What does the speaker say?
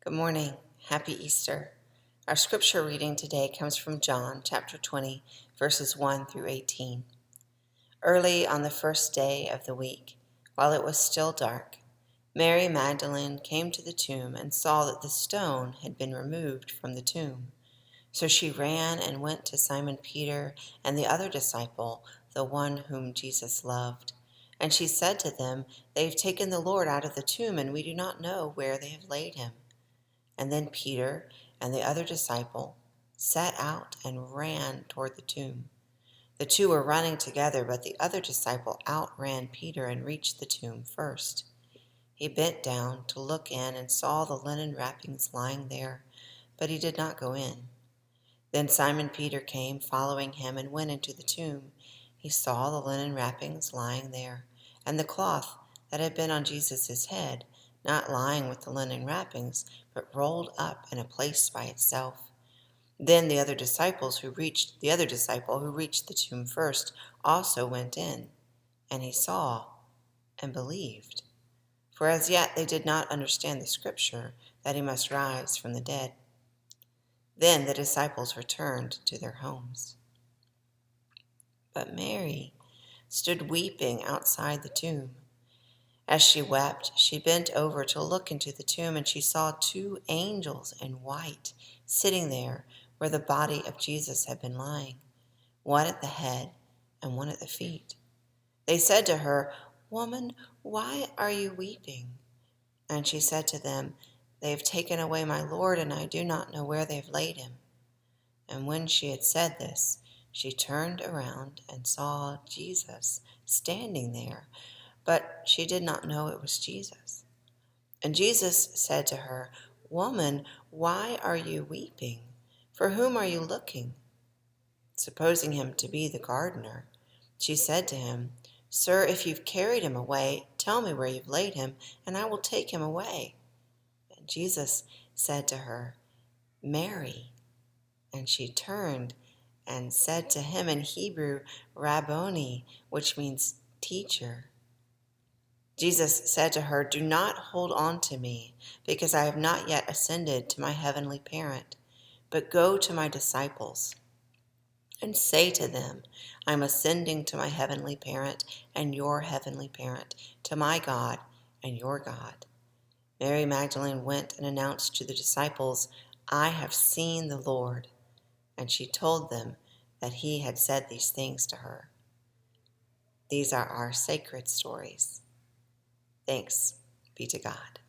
Good morning. Happy Easter. Our scripture reading today comes from John chapter 20, verses 1 through 18. Early on the first day of the week, while it was still dark, Mary Magdalene came to the tomb and saw that the stone had been removed from the tomb. So she ran and went to Simon Peter and the other disciple, the one whom Jesus loved. And she said to them, "They have taken the Lord out of the tomb, and we do not know where they have laid him." And then Peter and the other disciple set out and ran toward the tomb. The two were running together, but the other disciple outran Peter and reached the tomb first. He bent down to look in and saw the linen wrappings lying there, but he did not go in. Then Simon Peter came, following him, and went into the tomb. He saw the linen wrappings lying there, and the cloth that had been on Jesus' head, not lying with the linen wrappings, but rolled up in a place by itself. Then the other disciple who reached the tomb first also went in, and he saw and believed. For as yet they did not understand the scripture that he must rise from the dead. Then the disciples returned to their homes. But Mary stood weeping outside the tomb. As she wept, she bent over to look into the tomb, and she saw two angels in white sitting there where the body of Jesus had been lying, one at the head and one at the feet. They said to her, "Woman, why are you weeping?" And she said to them, "They have taken away my Lord, and I do not know where they have laid him." And when she had said this, she turned around and saw Jesus standing there, but she did not know it was Jesus. And Jesus said to her, "Woman, why are you weeping? For whom are you looking?" Supposing him to be the gardener, she said to him, "Sir, if you've carried him away, tell me where you've laid him, and I will take him away." And Jesus said to her, "Mary." And she turned and said to him in Hebrew, "Rabboni," which means teacher. Jesus said to her, "Do not hold on to me, because I have not yet ascended to my heavenly parent, but go to my disciples and say to them, I am ascending to my heavenly parent and your heavenly parent, to my God and your God." Mary Magdalene went and announced to the disciples, "I have seen the Lord." And she told them that he had said these things to her. These are our sacred stories. Thanks be to God.